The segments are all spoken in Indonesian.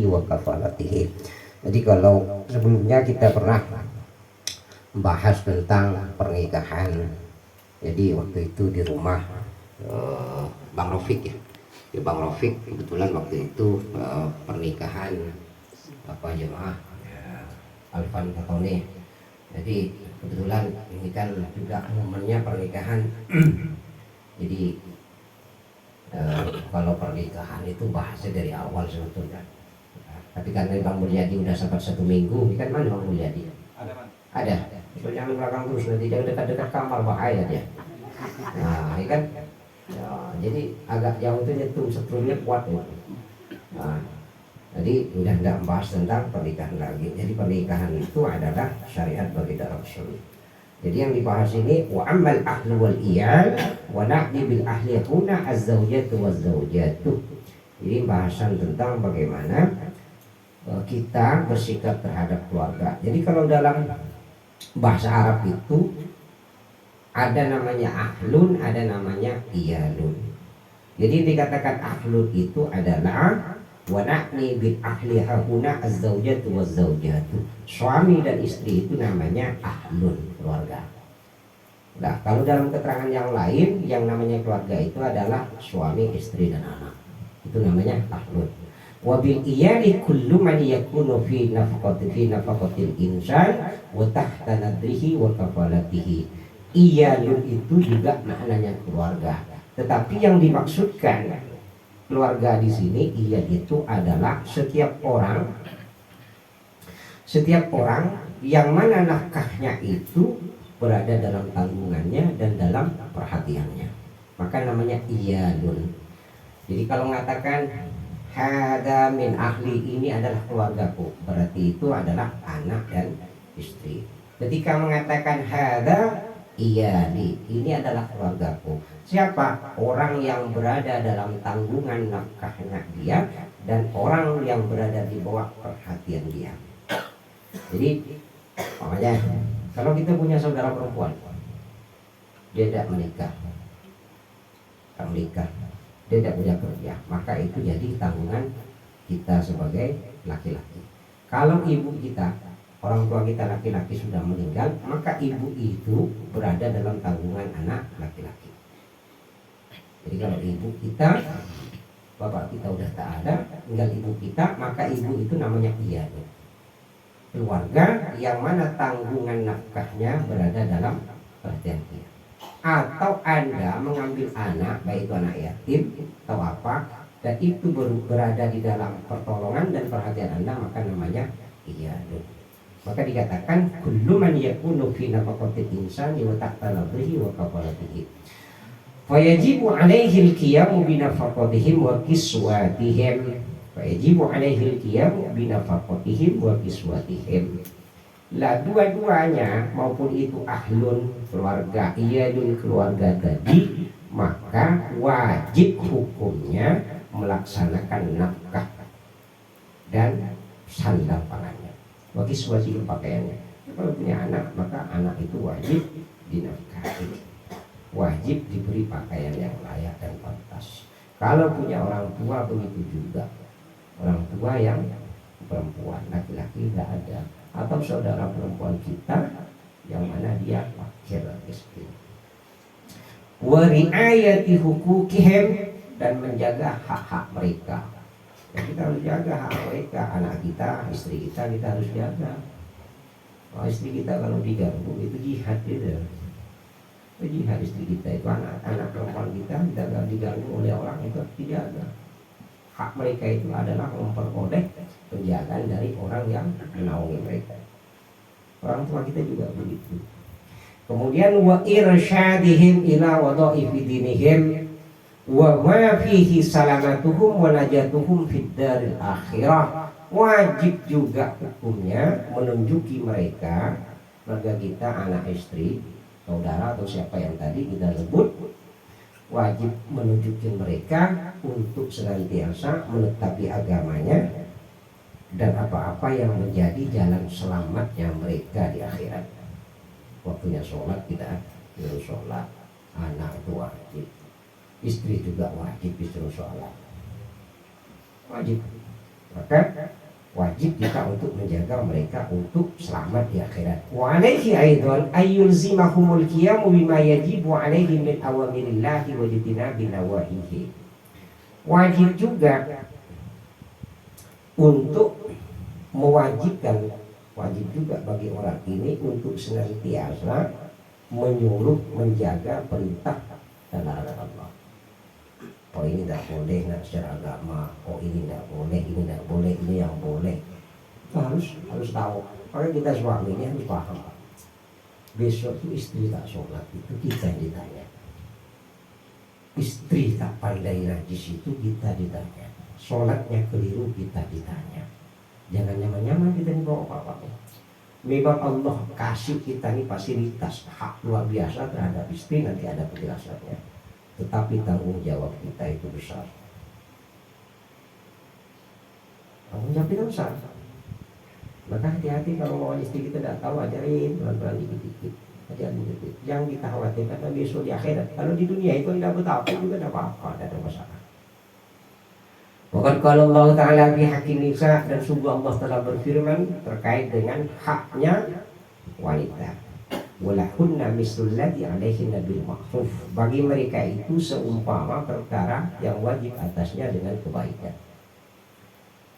wa kafalatihi. Jadi kalau sebelumnya kita pernah bahas tentang pernikahan, jadi waktu itu di rumah Bang Rofik ya, Bang Rofik kebetulan waktu itu pernikahan apa jemaah Alfan Katone. Jadi kebetulan ini kan juga momennya pernikahan. Jadi kalau pernikahan itu bahasnya dari awal sebetulnya. Tapi karena Bang Mulyadi udah sempat 1 minggu, ini kan mana Bang Mulyadi? Ada. Jangan belakang terus, nanti jangan dekat-dekat kamar, bahaya dia. Nah, ini kan. Ya, jadi agak jauh itu nyetum, setrumnya kuat ya. Nah, jadi udah tidak membahas tentang pernikahan lagi. Jadi pernikahan itu adalah syariat baginda Rasul. Jadi yang dibahas ini wa ammal ahlu wal iyal wa na'ni bil ahli huna az-zawjatu waz-zawjatu. Jadi bahasan tentang bagaimana kita bersikap terhadap keluarga. Jadi kalau dalam bahasa Arab itu ada namanya ahlun, ada namanya iyalun. Jadi dikatakan ahlun itu adalah wa na'ni bil ahli huna az-zawjatu waz-zawjatu. Suami dan istri itu namanya ahlun, keluarga. Nah, kalau dalam keterangan yang lain yang namanya keluarga itu adalah suami, istri dan anak. Itu namanya ahlun. Wa bil iyali kullu man yakunu fi nafaqatil insan wa tahta nadrihi wa kafalatihi. Iyalun itu juga maknanya keluarga. Tetapi yang dimaksudkan keluarga di sini iyal itu adalah setiap orang yang mana nafkahnya itu berada dalam tanggungannya dan dalam perhatiannya, maka namanya iyalun. Jadi kalau mengatakan hada min ahli, ini adalah keluargaku, berarti itu adalah anak dan istri. Ketika mengatakan hada iyali, ini adalah keluargaku, siapa? Orang yang berada dalam tanggungan nafkahnya dia dan orang yang berada di bawah perhatian dia. Jadi makanya kalau kita punya saudara perempuan, dia tidak menikah, dia tidak punya kerja, maka itu jadi tanggungan kita sebagai laki-laki. Kalau ibu kita, orang tua kita laki-laki sudah meninggal, maka ibu itu berada dalam tanggungan anak laki-laki. Jadi kalau ibu kita, bapak kita udah tak ada, tinggal ibu kita, maka ibu itu namanya iyalun. Keluarga yang mana tanggungan nafkahnya berada dalam perhatian dia. Atau Anda mengambil anak, baik itu anak yatim atau apa, dan itu berada di dalam pertolongan dan perhatian Anda, maka namanya iyalun. Maka dikatakan kullu man yakunu fi nafaqatil insani wa tahta nadrihi wa kafalatihi. Fayajibu alaihi al-qiyamu bi nafaqatihim wa kiswatihim. Fayajibu alaihi al-qiyamu bi nafaqatihim wa kiswatihim. Lah dua-duanya, maupun itu ahlun keluarga, iyalun keluarga tadi, maka wajib hukumnya melaksanakan nafkah dan sandang pangannya, bagi wajib pakaiannya. Kalau punya anak, maka anak itu wajib dinafkahi, wajib diberi pakaian yang layak dan pantas. Kalau punya orang tua begitu juga, orang tua yang perempuan, laki-laki tidak ada, atau saudara perempuan kita yang mana dia fakir miskin. Wa riayati hukukihim, dan menjaga hak-hak mereka. Ya, kita harus jaga hak mereka, anak kita, istri kita harus jaga. Oh, istri kita kalau diganggu itu jihad gitu. Itu jihad istri kita, itu anak perempuan kita tidak diganggu oleh orang, itu dijaga. Hak mereka itu adalah memperoleh penjagaan dari orang yang menaungi mereka. Orang tua kita juga begitu. Kemudian wa irsyadihim ila wadha'ifi dinihim wa ma fihi salamatuhum wa najatuhum fid daril akhirah. Wajib juga hukumnya menunjuki mereka, keluarga kita, anak istri, saudara atau siapa yang tadi kita sebut, wajib menunjukin mereka untuk senantiasa menetapi agamanya dan apa-apa yang menjadi jalan selamatnya mereka di akhirat. Waktunya sholat kita disuruh sholat, anak itu wajib, istri juga wajib disuruh sholat, wajib. Maka wajib kita untuk menjaga mereka untuk selamat di akhirat. Wa alaihi aidan ayyulzimahumul qiyamu bima yajibu alaihi min awamirillahi wa jitinabi nawahihi. Wajib juga untuk mewajibkan, wajib juga bagi orang ini untuk senantiasa menyuruh menjaga perintah dan larangan Allah. Oh ini tidak boleh, nak secara agama. Oh ini tidak boleh, ini tidak boleh, ini yang boleh. Itu harus tahu. Makanya kita suami ini harus paham. Besok itu istri tak sholat itu kita yang ditanya. Istri tak pandai najis itu kita ditanya. Sholatnya keliru kita ditanya. Jangan nyaman-nyaman kita dibawa apa-apa. Memang Allah kasih kita nih fasilitas hak luar biasa terhadap istri, nanti ada penjelasannya. Tetapi tanggung jawab kita itu besar. Tanggung jawab kita besar. Maka hati-hati kalau mau istri kita tidak tahu, ajarin pelan-pelan dikit-dikit. Ajarin dikit. Yang kita khawatirkan karena besok di akhirat. Kalau di dunia itu tidak betapa juga tidak apa-apa, tidak ada masalah. Bahkan kalau Allah Ta'ala fi haqqin nisa, dan sungguh Allah telah berfirman terkait dengan haknya wanita. Walahunna mislul ladzi alaihinna bil ma'ruf. Bagi mereka itu seumpama perkara yang wajib atasnya dengan kebaikan.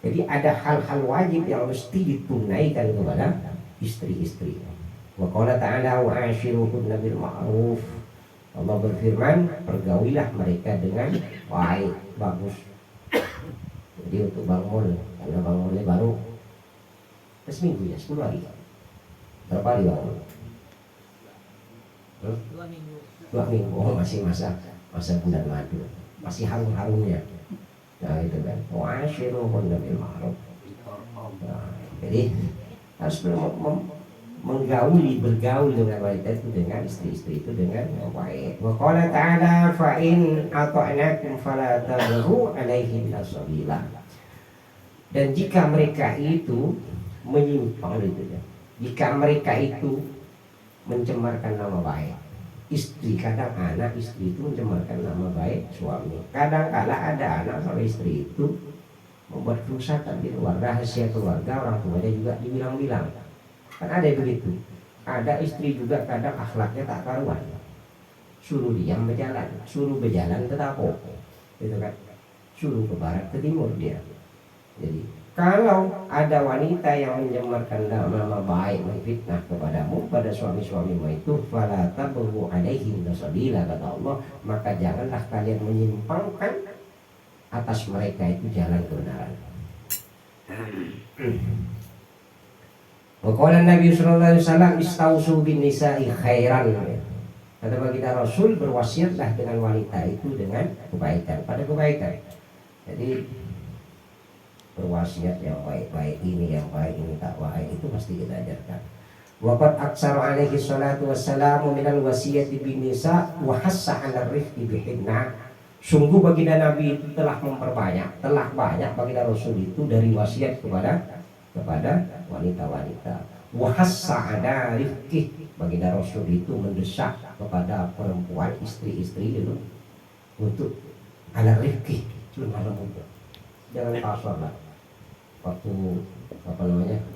Jadi ada hal-hal wajib yang mesti ditunaikan kepada istri-istri. Wa qala ta'ala wa ashiruhunna bil ma'ruf. Allah berfirman, pergaulilah mereka dengan baik, bagus. Jadi untuk bangun, karena bangunnya baru seminggu ya, 10 hari. Berapa hari bangun? 2 minggu. Oh masih masa bulan madu, masih harum-harumnya. Nah itu kan. Wa'ashiruhunna bil ma'ruf. Nah, jadi harus bergaul dengan wanita itu, dengan istri-istri itu dengan baik. Wa qala ta'ala fa in ata'nakum fala tabghu 'alaihinna sabila. Dan jika mereka itu menyimpang gitu ya. Jika mereka itu mencemarkan nama baik istri, kadang anak istri itu mencemarkan nama baik suami. Kadang-kala ada anak sama istri itu membuat kerusakan di luar, rahasia keluarga orang tuanya juga dibilang-bilang. Kan ada begitu. Ada istri juga kadang akhlaknya tak karuan. Suruh diam berjalan, suruh berjalan ke dapur, gitu kan. Suruh ke barat ke timur dia. Jadi kalau ada wanita yang mencemarkan nama baik, menfitnah kepadamu, pada suami-suamimu itu, fala tabghu 'alaihinna sabila, kata Allah, maka janganlah kalian menyimpangkan atas mereka itu jalan kebenaran. Wa qala Nabi sallallahu alaihi wasallam istausu bin nisa'i khairan. Kata baginda Rasul, berwasiatlah dengan wanita itu dengan kebaikan, pada kebaikan. Jadi berwasiat yang baik-baik, ini yang baik, ini tak baik, itu pasti kita ajarkan. Waqad aksara alaihi salatu wassalamu minal wasiyati bin nisa wa hassa 'ala rifqi bihinna. Sungguh baginda Nabi itu telah memperbanyak, telah banyak baginda Rasul itu dari wasiat kepada wanita-wanita. Wa hassa 'ala rifqi, baginda Rasul itu mendesak kepada perempuan, istri-istri itu untuk 'ala rifqi, lemah lembut. Jangan kasar lah. Waktu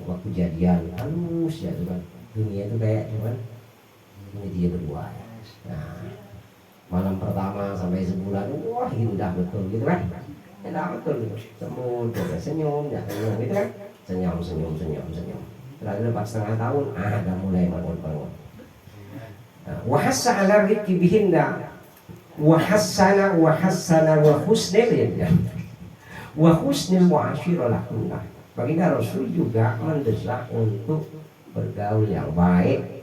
waktu jadian halus ya kan, dunia itu kayak cuman ini dia berdua. Nah malam pertama sampai sebulan, wah indah betul gitu kan, indah betul gitu. Semut senyum ya senyum gitu kan, senyum. Terakhir 4,5 tahun ada mulai bangun. Wahasa ala riki bihinda wahasana wa husnil ya. Wa husnil mu'asyirah lahunna. Baginda Rasul juga mendesak untuk bergaul yang baik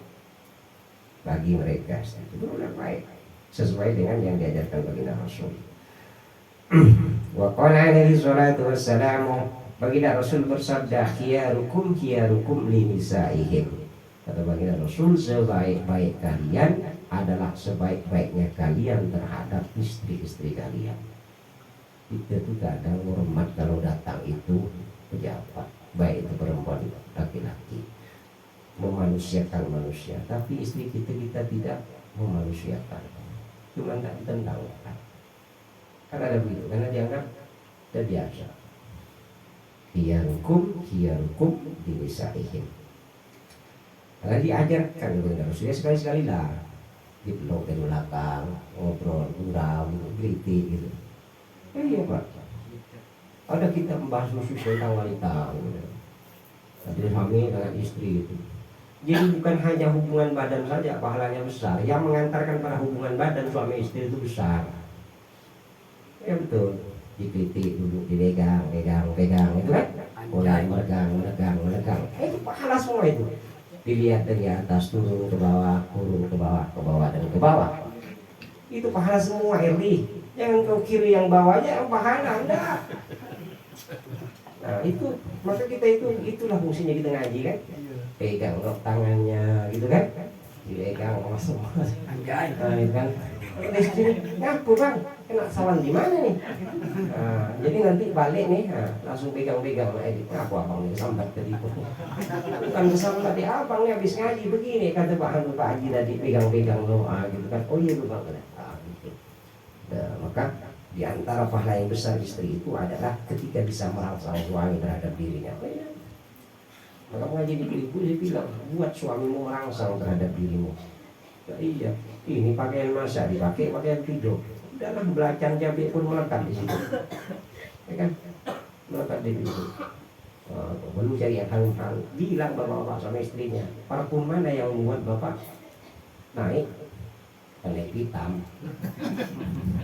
bagi mereka. Itu yang baik sesuai dengan yang diajarkan baginda Rasul. Wa qala alaihi salatu wassalamu, baginda Rasul bersabda, khiyarukum li nisaihim. Kata baginda Rasul, sebaik-baik kalian adalah sebaik-baiknya kalian terhadap istri-istri kalian. Kita tuh kadang hormat kalau datang itu pejabat, baik itu perempuan laki-laki, memanusiakan manusia. Tapi istri kita tidak memanusiakan, cuma tidak ditendang. Kan ada begitu, karena dianggap tidak biasa. khiyarukum dinisaihim. Karena diajarkan kepada Rasulullah sekali-sekali lah dipeluk dari belakang, ngobrol, gurau, kritik gitu. Iya Pak. Ada kita membahas khusus tentang wanita, ada suami dengan istri itu. Jadi bukan hanya hubungan badan saja pahalanya besar, yang mengantarkan pada hubungan badan suami istri itu besar. Ya betul. Dikritik dulu, dipegang, pegang, itu kan? Mulai menegang. Itu pahala semua itu. Dilihat dari atas turun ke bawah, dan ke bawah. Itu pahala semua, Erdi. Jangan kau kiri yang bawahnya pahala, enggak. Nah itu, maka kita itulah fungsinya kita ngaji kan. Pegang tangannya gitu kan. Dipegang semua. Nah, itu kan. Ngaku bang, kena sawan di mana nih? Nah, jadi nanti balik nih, langsung pegang-pegang aku abang nih sambat tadi. Bukan kesambat di abang nih habis ngaji begini kata Pak Haji tadi pegang-pegang doa gitu kan. Oh iya bang, gitu. Nah, maka di antara pahala yang besar istri itu adalah ketika bisa merangsang suami terhadap dirinya. Oh, iya. Maka mengaji di ibu dia bilang buat suamimu merangsang terhadap dirimu. Ya, iya, ini pakaian masa dipakai pakaian tidur. Udahlah belacan cabai pun melekat di situ, ya kan? Melekat di situ. Belum cari hal-hal. Bilang bapak-bapak sama istrinya, parfum mana yang membuat bapak naik hitam,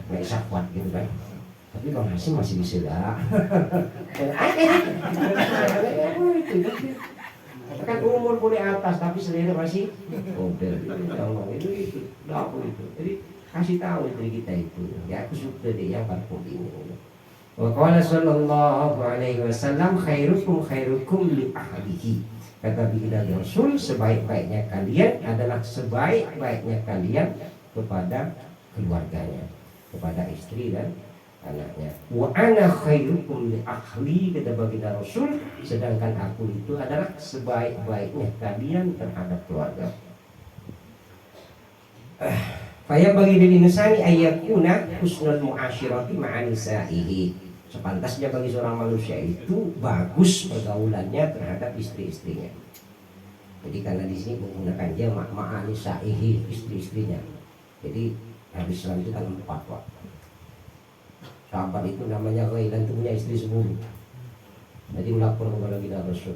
naik sakwat gitu kan? Tapi Bang Hasim masih bisa lah. Kan umur boleh atas tapi selera masih model itu dapur itu. Jadi kasih tahu istri kita itu ya aku suka deh yang parfum ini. Wa qala sallallahu alaihi wasallam khairukum li ahlihi. Kata baginda Rasul, sebaik-baiknya kalian adalah sebaik-baiknya kalian kepada keluarganya, kepada istri dan anaknya. Wa ana khairukum li ahli, kata baginda Rasul, sedangkan aku itu adalah sebaik-baiknya kalian terhadap keluarga. Faya bagi diri insani ayyakuna husnul muasyirati ma'a nisaihi. Sepantasnya bagi seorang manusia itu bagus pergaulannya terhadap istri-istrinya. Jadi karena di sini menggunakan jamak ma'a nisaihi, istri-istrinya. Jadi hadis Islam itu kan 4 Pak. Sahabat itu namanya Ghailan itu punya istri 10. Jadi melapor kepada kita Rasul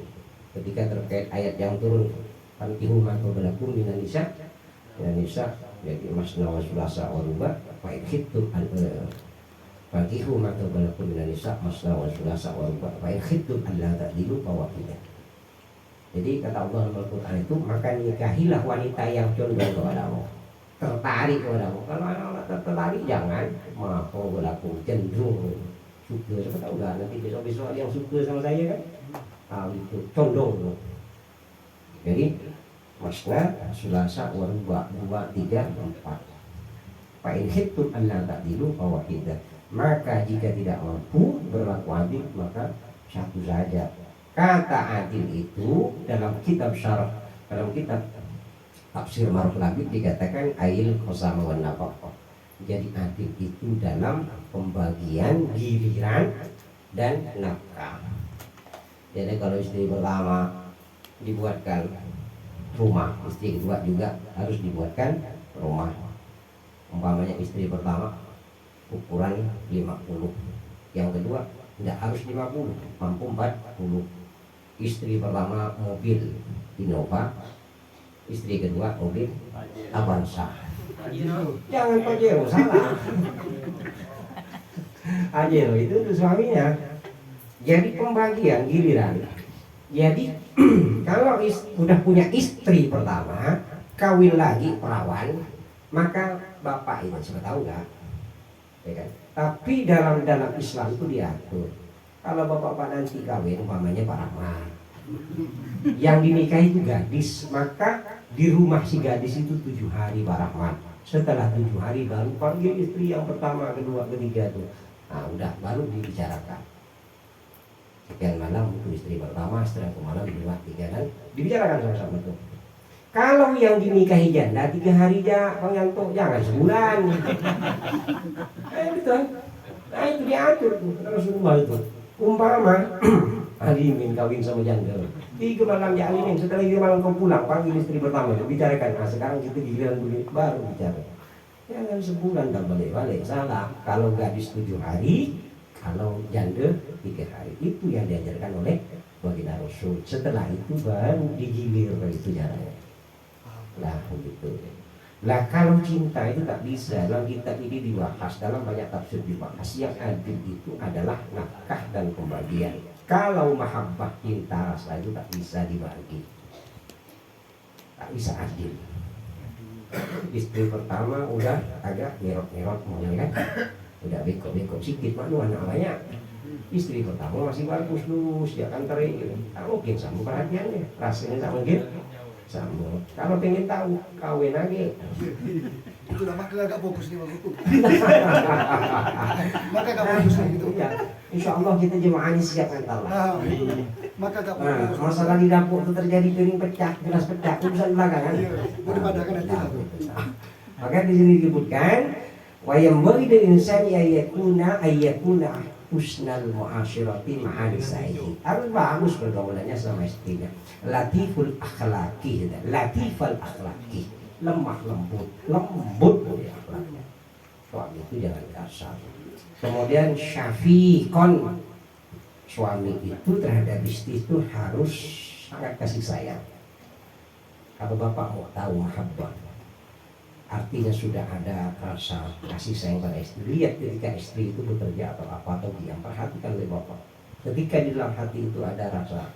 ketika terkait ayat yang turun fankihu ma qablakum minan nisa, jadi masna wa sulasa wa ruba fa khittu fankihu ma qablakum minan nisa masna wa sulasa wa ruba fa khittu alla ta'dilu fawahidah. Jadi kata Allah dalam Al-Qur'an itu, maka nikahilah wanita yang condong kepada Allah, tertarik kepadamu. Kalau anak-anak tertarik jangan mau berlaku cenderung suka. Siapa tahu lah nanti besok-besok yang suka sama saya kan, itu condong. Jadi masna sulasa waruba 2, 3, 4. Fa'in khiftum alla ta'dilu fawahidah. Maka jika tidak mampu berlaku adil maka satu saja. Kata adil itu dalam kitab syarah, dalam kitab tafsir Maruf Labib dikatakan ail qasama wan nafaqah. Jadi adil itu dalam pembagian giliran dan nafkah. Jadi kalau istri pertama dibuatkan rumah, istri kedua juga harus dibuatkan rumah. Umpamanya istri pertama ukuran 50, yang kedua tidak harus 50, mampu 40. Istri pertama mobil Innova, istri kedua mobil Avanza. Jangan Pajero, salah. Pajero itu untuk suaminya. Jadi pembagian giliran. Jadi kalau sudah punya istri pertama, kawin lagi perawan, maka bapak itu sudah tahu nggak? Ya kan? Tapi dalam Islam itu diatur. Kalau bapak nanti kawin, umpamanya Pak Rahman, yang dinikahi itu gadis, maka di rumah si gadis itu 7 hari Pak Rahman. Setelah 7 hari baru panggil istri yang pertama, kedua, ketiga tuh. Nah udah baru dibicarakan. Sekian malam untuk istri pertama, setelah malam kedua, ketiga, dan dibicarakan sama-sama tuh. Kalau yang dinikahi janda 3 hari aja pengantuk, jangan sebulan. Betul. Nah itu diatur tuh Rasulullah itu. Umpama alimin kawin sama janda. 3 malam ya alimin, setelah 3 malam kau pulang panggil istri pertama, bicarakan. Nah sekarang kita giliran baru bicara. Jangan sebulan dan balik-balik, salah. Kalau gadis 7 hari, kalau janda 3 hari. Itu yang diajarkan oleh baginda Rasul. Setelah itu baru digilir, itu caranya. Lah begitu. Lah kalau cinta itu tak bisa. Dalam kitab ini dibahas, dalam banyak tafsir dibahas, yang adil itu adalah nafkah dan pembagian. Kalau mahabbah cinta rasa itu tak bisa dibagi, tak bisa adil. Istri pertama udah agak ngerot-ngerot maunya kan, udah beko-beko sedikit, malu anak banyak. Istri pertama masih bagus lurus, ya kan terik, tak mungkin sama perhatiannya, rasanya tak mungkin sama. Kalau pengen tahu kawin lagi itu lah maka agak fokus nih waktu maka agak fokus nih gitu ya. Insya Allah kita jemaahnya siap mental maka agak fokus. Masalah di dapur itu terjadi piring pecah, gelas pecah, urusan belakangan. Udah pada kan nanti maka di sini disebutkan wa yambaghi lil insani ayyakuna husnal mu'asyirati ma'a nisaihi. Harus bagus pergaulannya sama istrinya. Latiful akhlaqi, latifal akhlaqi, lemah lembut ya akhlaknya. Suami itu jangan kasar. Kemudian syafiqon, suami itu terhadap istri itu harus sangat kasih sayang. Kalau bapak mau tahu mahabbah, artinya sudah ada rasa kasih sayang pada istri. Lihat ketika istri itu bekerja atau apa atau diam, perhatikan oleh bapak. Ketika di dalam hati itu ada rasa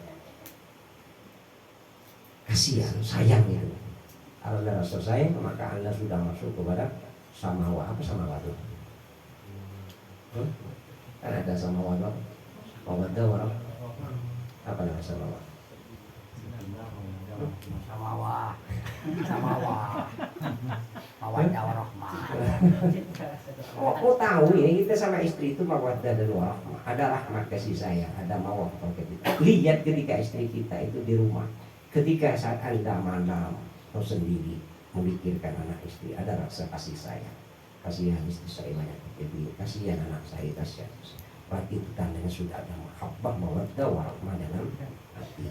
kasihan, sayang itu. Kalau ada rasa sayang, maka Anda sudah masuk kepada samawa. Apa samawa itu? Kan ada samawa, mawaddah warahmah. Apa nama samawa? Samawa mawaddah warahmah. Oh tahu ini kita sama istri itu mawaddah dan warahmah. Ada rahmat kasih sayang, ada mawaddah kita. Lihat ketika istri kita itu di rumah, ketika saat Anda malam atau sendiri memikirkan anak istri, ada rasa kasih sayang. Kasihan istri saya banyak jadi kasihan anak saya, kasihan. Berarti itu tandanya sudah ada mahabbah mawaddah warahmah dalam hati.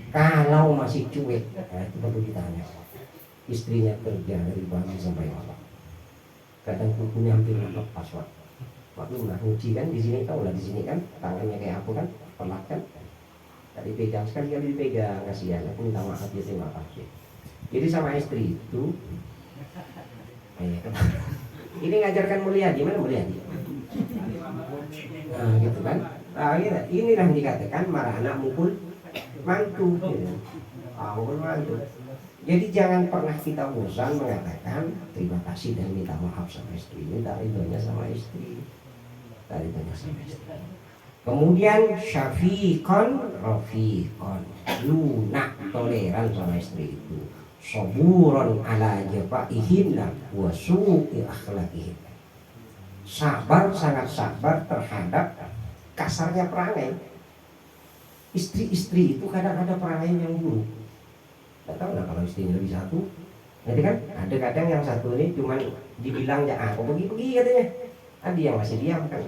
Kalau masih cuek, itu perlu ditanya. Istrinya kerja dari pagi sampai malam. Kadang kukunya hampir lepas waktu mengunci kan di sini, tahu lah di sini kan tangannya kayak apa kan, pelak kan. Tadi pegang sekali dipegang, kasihan. Aku minta maaf ya, terima kasih. Jadi sama istri itu, ini ngajarkan mulia, gimana mulia? Nah, gitu kan. Nah, inilah dikatakan marah anak mukul mantu, gitu. Mukul mantu. Jadi jangan pernah kita bosan mengatakan terima kasih dan minta maaf sama istri. Minta ridhonya sama istri. Ridhonya sama istri. Kemudian syafiqon rafiqon, lunak toleran sama istri itu. Saburon ala jafaihinna wa su'i akhlaqihinna. Sabar, sangat sabar terhadap kasarnya perangai. Istri-istri itu kadang ada perangai yang buruk. Tidak tahu lah kalau istrinya lebih satu. Jadi kan ada kadang yang satu ini cuman dibilang ya kok pergi-pergi katanya. Ada yang masih diam kan.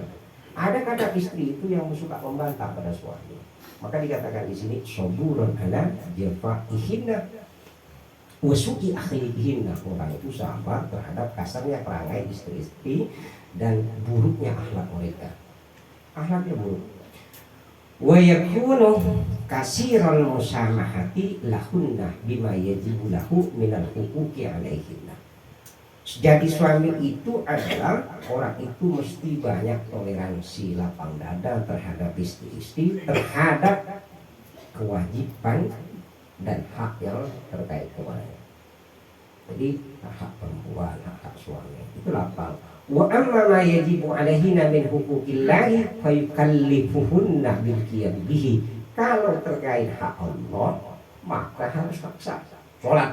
Ada kadang istri itu yang suka membantah pada suami. Maka dikatakan di sini saburun ala jafaihinna wa su'i akhlaqihinna. Orang itu sabar terhadap kasarnya perangai istri-istri dan buruknya akhlak mereka. Akhlaknya buruk. Wa yakunu kasiral musamahati lahunna bima yajibu lahu minal huquqi alaihinna. Jadi suami itu adalah orang itu mesti banyak toleransi, lapang dada terhadap istri-istri, terhadap kewajiban dan hak yang terkait kepadanya. Jadi hak perempuan, hak suami itu lapang. Wa amma ma yajibu alaihinna min huquqillahi fayukallifuhunna bil qiyam bihi. Kalau terkait hak Allah maka harus paksa. Salat,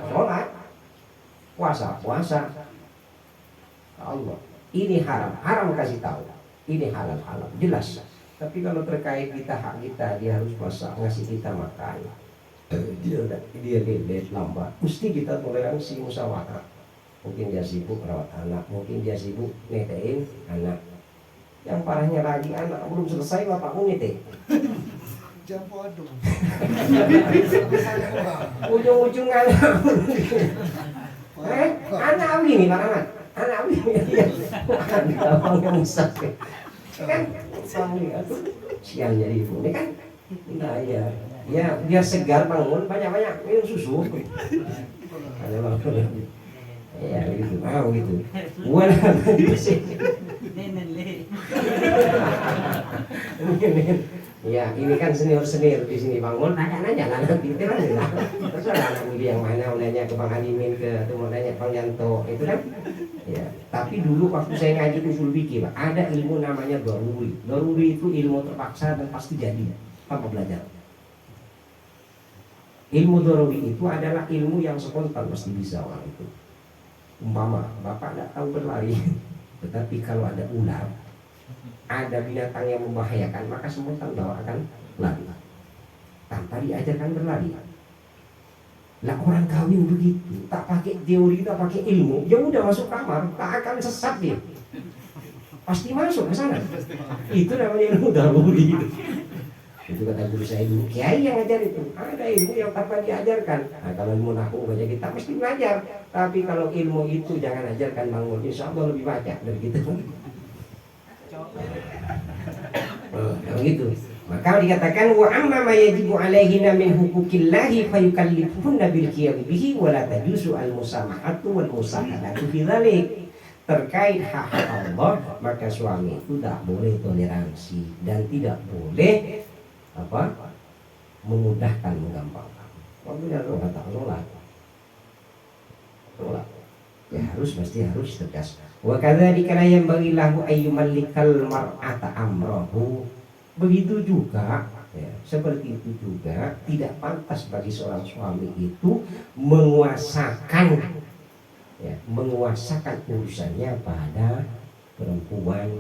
puasa. Allah, ini haram kasih tahu. Ini halal, jelas. Tapi kalau terkait kita hak kita, dia harus puasa, ngasih kita makan. Dia lelet lambat. Mesti kita toleransi, musyawarah. Mungkin dia sibuk merawat anak, mungkin dia sibuk netein anak. Yang parahnya lagi anak belum selesai bapakmu nete. Jampo aduh. Ujung-ujung anak. Anak begini Pak Ahmad. Anak begini. Ada orang yang besar. Kan suami itu siang jadi ibu ini kan. Nah ya, ya biar segar bangun banyak-banyak minum susu. Ada bangun. Ya gitu, gitu. Wala di sini. Ya ini kan senior di sini bangun nanya lah nanti itu kan terserah anak milih yang mana mau nanya ke Bang Alimin atau mau nanya Bang Yanto itu kan. Ya tapi dulu waktu saya ngaji usul fikih Pak, ada ilmu namanya daruri. Daruri itu ilmu terpaksa dan pasti jadi tanpa belajar. Ilmu daruri itu adalah ilmu yang spontan pasti bisa orang itu. Umpama bapak tidak tahu berlari, tetapi kalau ada ular, ada binatang yang membahayakan, maka spontan bawa akan lari tanpa diajarkan berlari. Lah orang kawin begitu, tak pakai teori, tak pakai ilmu, ya udah masuk kamar, tak akan sesat dia. Pasti masuk ke sana. Itu namanya ilmu daruri. Itu kata guru saya dulu, kiai yang ngajar itu. Ada ilmu yang tanpa diajarkan. Nah, kalau ilmu nahwu baca kita mesti belajar. Tapi kalau ilmu itu jangan ajarkan bangun, insya Allah lebih banyak dari gitu. Begitu. Maka dikatakan wa amma ma yajibu alaihina min huquqillahi fayukallifuhunna bil qiyam bihi wa la tajuzu al musamahatu wal musahadatu fi dzalik. Terkait hak Allah, maka suami itu tidak boleh toleransi dan tidak boleh memudahkan, menggampangkan. Waktunya lo kata tolak, ya pasti harus tegas. Wa kadzalika la yanbaghi lahu ayyumallikal mar'ata amrahu. Begitu juga, ya, seperti itu juga tidak pantas bagi seorang suami itu menguasakan urusannya pada perempuan.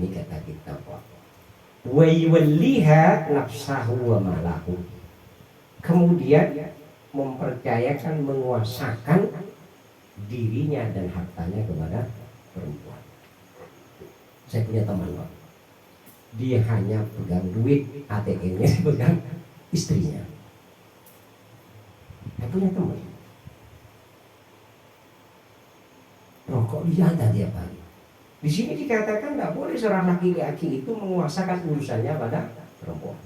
Ini kata kita Pak. Wa yuwalliha nafsahu wa malahu. Kemudian mempercayakan, menguasakan dirinya dan hartanya kepada perempuan. Saya punya teman Pak, dia hanya pegang duit, ATM-nya pegang istrinya. Saya punya teman, rokok dijaga tiap hari. Di sini dikatakan tidak boleh seorang laki-laki itu menguasakan urusannya pada perempuan.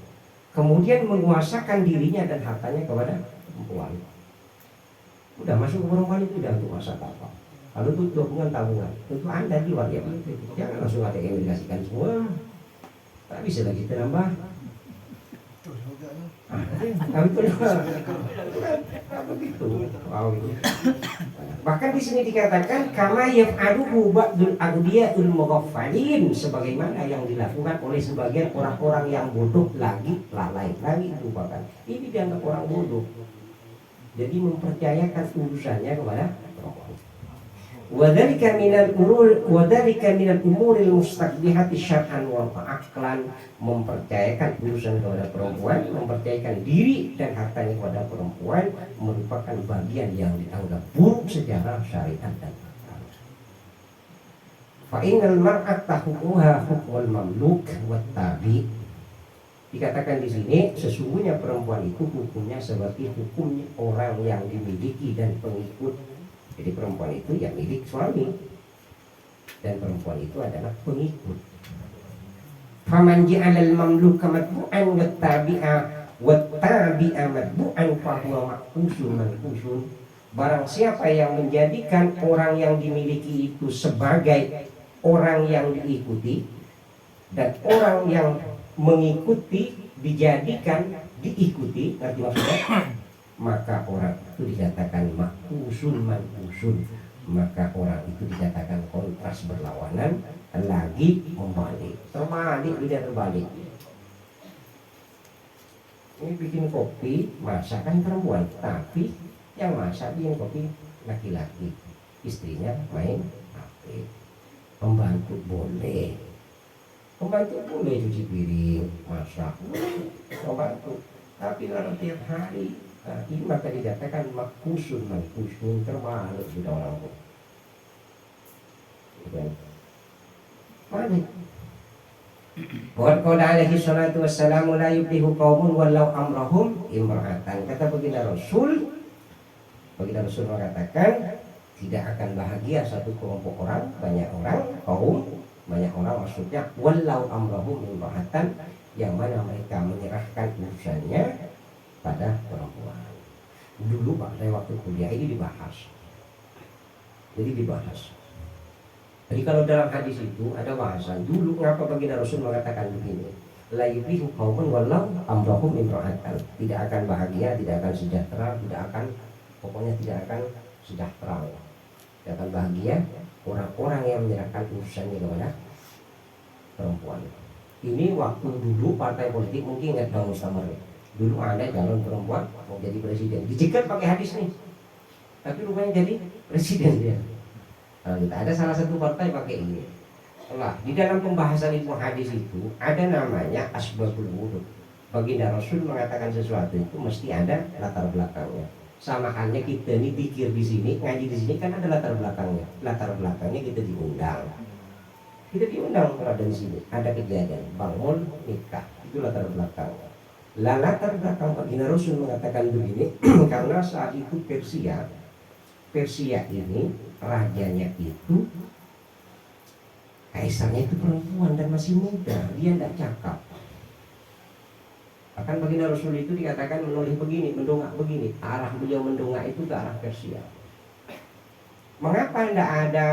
Kemudian menguasakan dirinya dan hartanya kepada perempuan. Udah masuk ke perempuan itu udah untuk masa apa? Kalau itu tabungan, itu Anda di luar ya Pak. Jangan langsung ATM dikasihkan semua. Tak bisa lagi tambah. Bahkan di sini dikatakan kama yaf'aluhu ba'dul aghdiya'ul mughaffalin, sebagaimana yang dilakukan oleh sebagian orang-orang yang bodoh lagi lalai lagi lupakan. Ini dianggap orang bodoh. Jadi mempercayakan urusannya kepada perempuan. Wadhalika minal umuril mustaqbihati syar'an wa aqlan. Mempercayakan urusan kepada perempuan, mempercayakan diri dan hartanya kepada perempuan merupakan bagian yang dianggap buruk secara syariat dan akal. Fa innal mar'ata hukmuha hukmul mamluk wat tabi. Dikatakan di sini sesungguhnya perempuan itu hukumnya seperti hukumnya orang yang dimiliki dan pengikut. Jadi perempuan itu ya milik suami dan perempuan itu adalah pengikut. Faman ja'alal mamluka matbu'an wattabi'a matbu'an fahuwa ma'kusun mankusun. Barang siapa yang menjadikan orang yang dimiliki itu sebagai orang yang diikuti dan orang yang mengikuti dijadikan diikuti, ngerti maksudnya? Maka orang itu dikatakan makusun mankusun. Maka orang itu dikatakan kontras berlawanan, lagi membalik, tidak terbalik. Ini bikin kopi, masakan perempuan, tapi yang masak bikin kopi laki-laki, istrinya main HP. Pembantu boleh cuci piring, masak, pembantu. Tapi kalau tiap hari ini maka dikatakan makusun mankusun, terbalik sudah orang itu. Balik. Wa qala alaihi salatu wassalamu la yuflihu qaumun walau amrahum imra'atan. Kata baginda Rasul mengatakan tidak akan bahagia satu kelompok orang, banyak orang, kaum, banyak orang maksudnya walau amrahum imra'atan, yang mana mereka menyerahkan urusannya pada perempuan. Dulu pada waktu kuliah ini dibahas. Jadi kalau dalam hadis itu ada bahasan dulu, mengapa baginda Rasul mengatakan begini, la yuflihu qaumun walau amrahum imra'atan, tidak akan bahagia, tidak akan sejahtera, pokoknya tidak akan sejahtera, tidak akan bahagia orang-orang yang menyerahkan urusannya kepada perempuan. Ini waktu dulu partai politik mungkin nggak tahu Mustamar. Dulu ada calon perempuan mau jadi presiden, dicegat pakai hadis nih, tapi rupanya jadi presiden dia. Ada salah satu partai pakai ini. Di dalam pembahasan ilmu hadis itu ada namanya asbabul wurud. Baginda Rasul mengatakan sesuatu itu mesti ada latar belakangnya. Sama halnya kita ini pikir di sini, ngaji di sini kan ada latar belakangnya. Latar belakangnya kita diundang. Kalau ada di sini ada kejadian bangun nikah, itu latar belakangnya. Latar belakang baginda Rasul mengatakan begini karena saat itu Persia ini rajanya itu kaisarnya itu perempuan dan masih muda, dia tidak cakap. Bahkan baginda Rasul itu dikatakan menulis begini, mendongak begini, arah beliau mendongak itu ke arah Persia. Mengapa tidak ada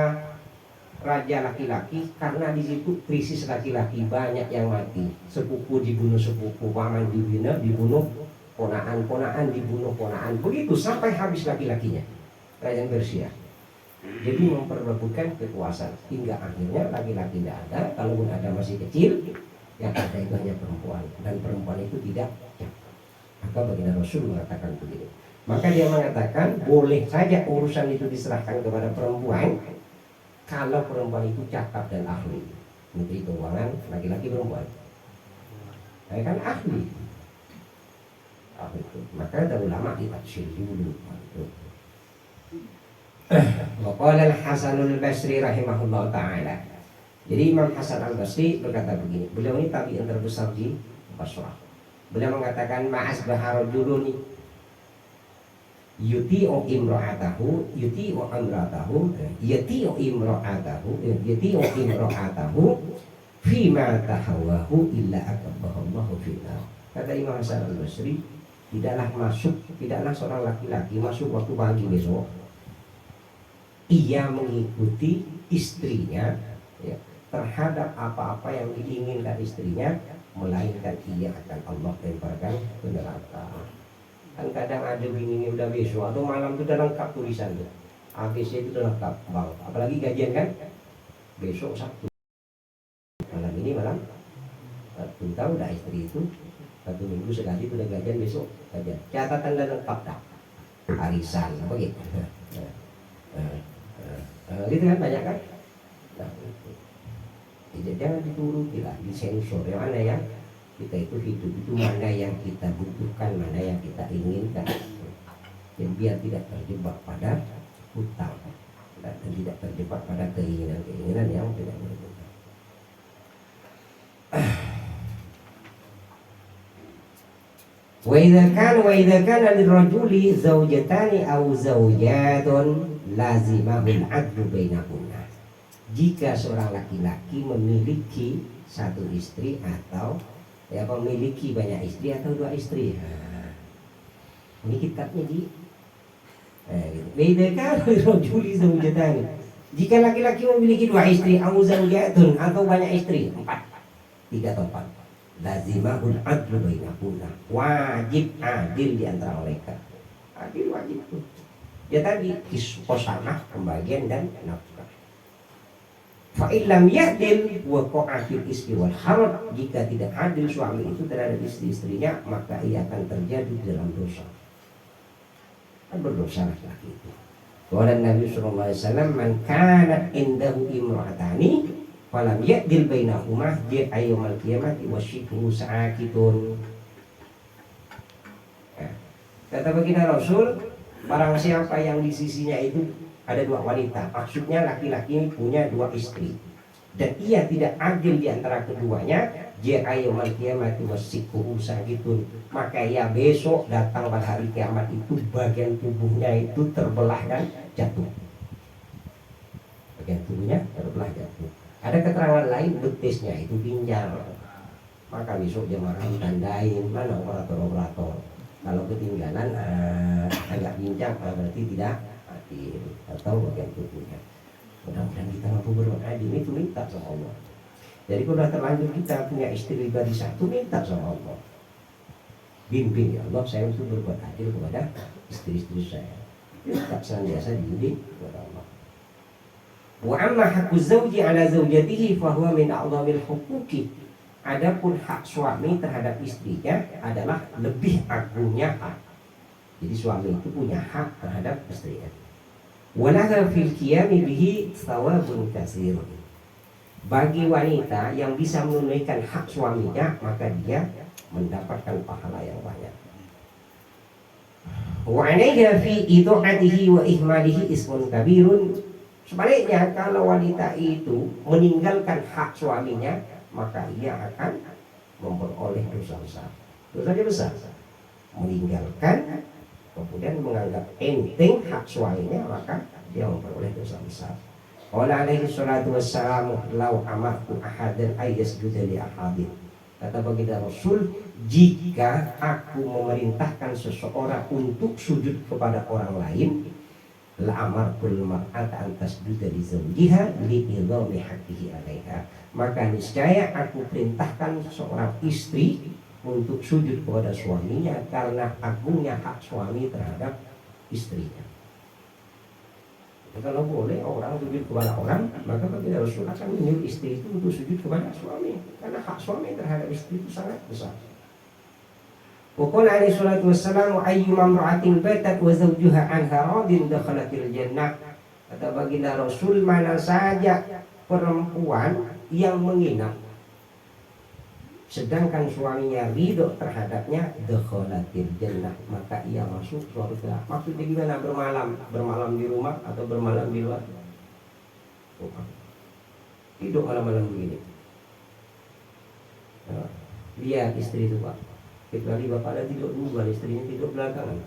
raja laki-laki? Karena di situ krisis laki-laki, banyak yang mati, sepupu dibunuh sepupu, paman dibunuh, ponaan dibunuh ponaan, begitu sampai habis laki-lakinya. Kerajaan Persia jadi memperebutkan kekuasaan hingga akhirnya laki-laki tidak ada, kalaupun ada masih kecil, yang ada itu hanya perempuan, dan perempuan itu tidak cakap. Maka baginda Rasul mengatakan begini, maka dia mengatakan boleh saja urusan itu diserahkan kepada perempuan kalau perempuan itu cakap dan ahli. Menteri Keuangan laki-laki perempuan, kan ahli itu. Maka ada ulama ditafsir dulu itu. Waqala al-Hasanul Basri rahimahullah ta'ala. Jadi Imam Hasan al-Basri berkata begini, beliau ini tabi'in terbesar di Basrah. Beliau mengatakan ma'asbaha rajulun yuti'u imra'atahu fima tahawahu illa akabbahallahu finnar. Kata Imam Hasan al-Basri, tidaklah seorang laki-laki masuk waktu pagi besok ia mengikuti istrinya ya, terhadap apa-apa yang diinginkan istrinya, melainkan ia akan Allah lemparkan ke neraka. Kan kadang ada bininya udah besok atau malam itu udah lengkap tulisan tuh, ABC itu udah lengkap bang, apalagi gajian kan besok Sabtu, malam ini malam Sabtu, tahu dah istri itu 1 minggu sekali udah gajian, besok gajian, catatan udah lengkap dah, arisan apa gitu. Gitu kan banyak kan. Nah, jangan dituruti lah, disensor yang mana ya kita itu hidup itu, mana yang kita butuhkan, mana yang kita inginkan, yang biar tidak terjebak pada hutang dan tidak terjebak pada keinginan yang tidak berguna. Wa idza kana lirrajuli zawjatani aw zawjatun lazimahul adlu bainahunna. Jika seorang laki-laki memiliki satu istri atau memiliki banyak istri atau 2 istri. Ini kitabnya di bedakan rajuli zaujatani. Jika laki-laki memiliki 2 istri atau zaujatun atau banyak istri, 3 atau 4, lazimahul adlu bainahunna. Wajib adil di antara mereka. Adil wajib tuh. Ya tadi qisqasamah, pembagian dan nafkah. Fa illam ya'dil waqa'a fil ismi wal haraj. Jika tidak adil suami itu terhadap istri-istrinya, maka ia akan terjadi dalam dosa. Kan berdosa laki-laki itu. Qala Nabi sallallahu alaihi wasallam, man kana indahu imra'atani falam ya'dil bainahuma ja'a yaumil qiyamati wasyibhu sa'akitun. Kata baginda Rasul, barang siapa yang di sisinya itu ada 2 wanita, maksudnya laki-laki ini punya 2 istri, dan ia tidak adil di antara keduanya, ja'a yaumal qiyamati wasikkuhu sagitun, maka ia besok datang pada hari kiamat itu bagian tubuhnya itu terbelah dan jatuh. Bagian tubuhnya terbelah jatuh. Ada keterangan lain betisnya itu ginjal. Maka besok jemaah tandain mana operator-operator. Kalau ketinggalan agak bincang berarti tidak adil atau bagian tubuhnya. Mudah-mudahan kita mampu berbuat adil, itu minta sama Allah. Jadi kalau sudah terlanjur kita punya istri pribadi satu, minta sama Allah. Bimbing ya Allah saya untuk berbuat adil kepada istri-istri saya. Tak senantiasa dibimbing kepada Allah. Wa amma haqqu zawji ala zawjatihi fa huwa min a'dhamil huquqi. Adapun hak suami terhadap istrinya adalah lebih agungnya hak. Jadi suami itu punya hak terhadap istrinya. Walaha fil qiyami bihi thawabun katsir. Bagi wanita yang bisa menunaikan hak suaminya, maka dia mendapatkan pahala yang banyak. Wa 'alayha fi idha'atihi wa ihmalihi ismun kabirun. Sebaliknya kalau wanita itu meninggalkan hak suaminya, maka ia akan memperoleh dosa besar. Dosanya besar. Meninggalkan kemudian menganggap enteng hak suaminya, maka dia memperoleh dosa besar. Qala alaihi salatu wassalam, "Lau amartu ahadan ayyasjuda li ahadin." Kata baginda Rasul, jika aku memerintahkan seseorang untuk sujud kepada orang lain, la amartul mar'ata an tasjuda li zawjiha li idhami haqqihi 'alaiha. Maka niscaya aku perintahkan seorang istri untuk sujud kepada suaminya karena agungnya hak suami terhadap istrinya. Kalau boleh orang sujud kepada orang, maka baginda Rasul akan menyuruh istri itu untuk sujud kepada suami, karena hak suami terhadap istri itu sangat besar. Wa qala alaihi salatu wassalam, ayyuma imra'atin batat wa zawjuha anha radin dakhalatil jannah. Kata baginda Rasul, mana saja perempuan yang menginap sedangkan suaminya ridho terhadapnya, dakhalatil jannah, maka ia masuk surga. Maksudnya gimana? Bermalam di rumah atau bermalam di luar rumah. Tidur malam-malam begini. Nah, lihat istri itu Pak. Kecuali bapak ada tidur duluan, istrinya tidur belakangan.